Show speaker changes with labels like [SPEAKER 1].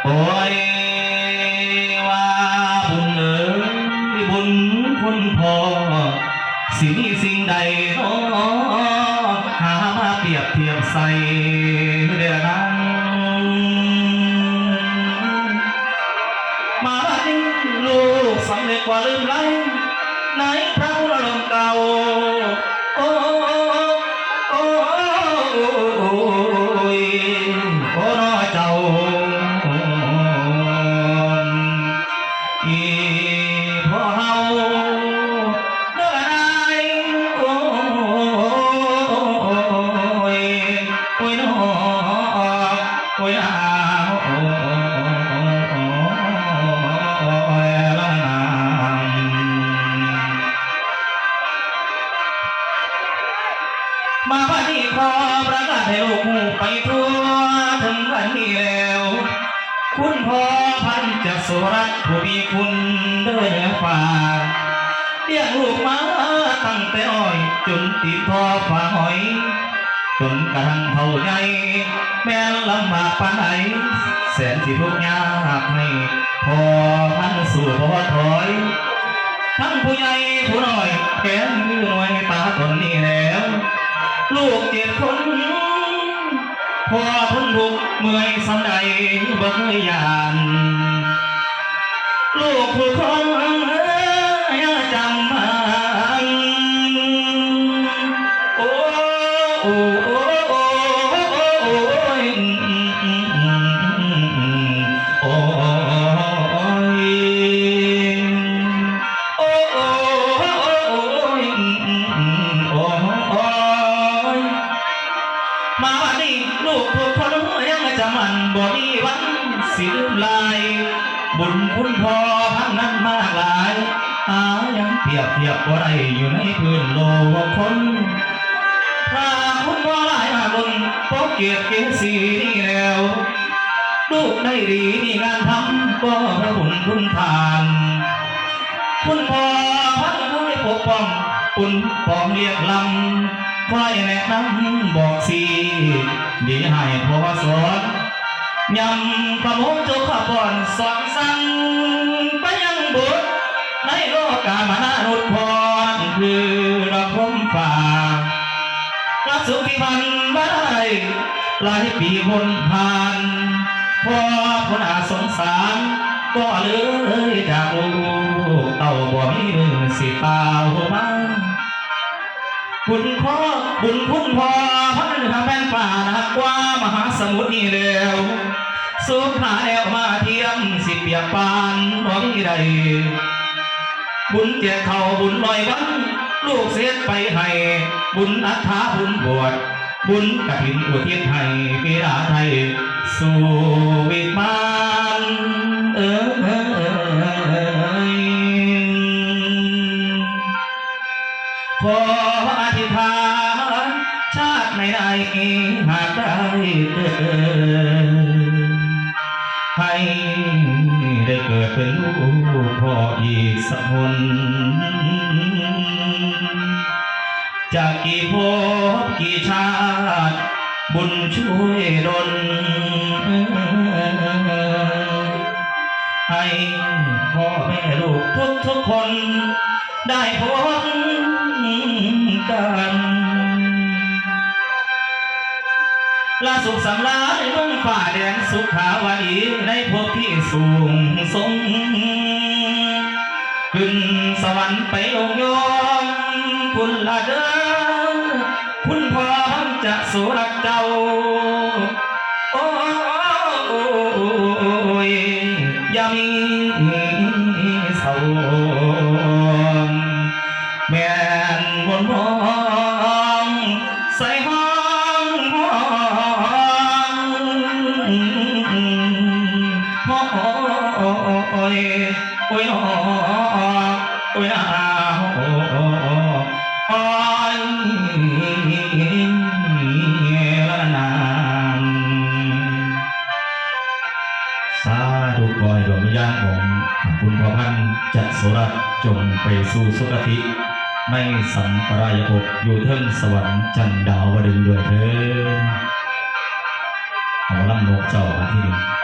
[SPEAKER 1] โอ้ยว่าบุญเอ๋ยบุญคุณพ่อสิมีสิ่งใดน้อหามาเปรียบเทียบใส่เดือนั้นมาบ้านนี้ลูกสำเร็จกว่าลืมไรในพระอุดมเก่าโอ้โอ้โอ้ยโอ้น้อเจ้าอีพ่อเฮาเด้อไอ้โอ้ยโอ้ยน้อโอ้ยอาโอ้ยละนางมาบ้านนี้ขอประกาศให้ลูกหูไปทั่วถึงวันนี้แล้วคุณพ่อพันจะสุรัตน์ผู้มีคุณเด้อฝ่าเลี้ยงลูกมาตั้งแต่อ้อยจนติดพ่อฝ่าหอยจนกระทั่งเท่าใหญ่แม่ลำบากปานไหนแสนที่ทุกข์ยากให้พอมันสู่พอถอยทั้งผู้ใหญ่ผู้น้อยแขนมือหน่วยตาตนนี้แล้วลูก7 คนพอพ้นทุกเมื่อยสำใดบ่เคยยานลูกผู้คนยังจำมันโอ้โอ้โอ้โอ้โอ้ยโอ้ยโอ้โอ้ยโอ้ยมาวันนี้ลูกผู้คนยังจำมันบ่มีวันสิลืมลายบุญคุณพ่อพันนั้นมากหลายยังเปรียบบ่ได้อยู่ในพื้นโลกคนถ้าคุณพ่อหลายมาบนพบเกียรติเกียรติสีนี่แล้วลูกได้ดีมีงานทำก็พระบุญคุณทานคุณพ่อพันให้ปกป้องคุณป้องเรียกลำคอยแนะนำบอกสีดีให้พ่อสอนยำประมงเจ้าข้าก่อนสอนสั่งไปยังบุตรในโลกามนานุษย์พรคือเราคมฝ่ารับสุขีพันมาได้หลายปีพ้นผ่านพอพ้นอาสงสารก็เลยจากลูกเต่าบ่มีมือสิเปล่ามาบุญพ่อบุญคุณพ่อพันทำแผ่นป่าหนักกว่ามหาสมุทรนี่แล้วสุขหาแล้วมาเทียมสิเปียกปานบ่มีใดบุญแจกเขาบุญลอยวันลูกเสียไปให้บุญอัฐาบุญบวชบุญกฐินอุทิศให้พิราไทยสู่วิมานขออธิษฐานชาติในใดหากได้ให้ได้เกิดเป็นลูกพ่ออีกสักคนจากกี่ภพกี่ชาติบุญช่วยดลให้พ่อแม่ลูกทุกคนได้พบกันลาสุขสำราญเมืองฝ่าแดนสุขาวดีในภพที่สูงส่งขึ้นสวรรค์ไปองค์ยองคุณละเด้อคุณพ่อจะสุรักเจ้าโอ้ยอย่ามีเศร้าแม่นบนห้องใส่ห้องโอ้ยโอ้ยโอ้ยโอ้ยละนางสาธุขอให้ดวงวิญญาณของคุณพ่อพันธุ์จัดสุรัตน์จงไปสู่สุคติในสัมปรายภพอยู่เทิงสวรรค์จันดาวดึงด้วยเถิดเอาลำนกเจ้ามาที่นี่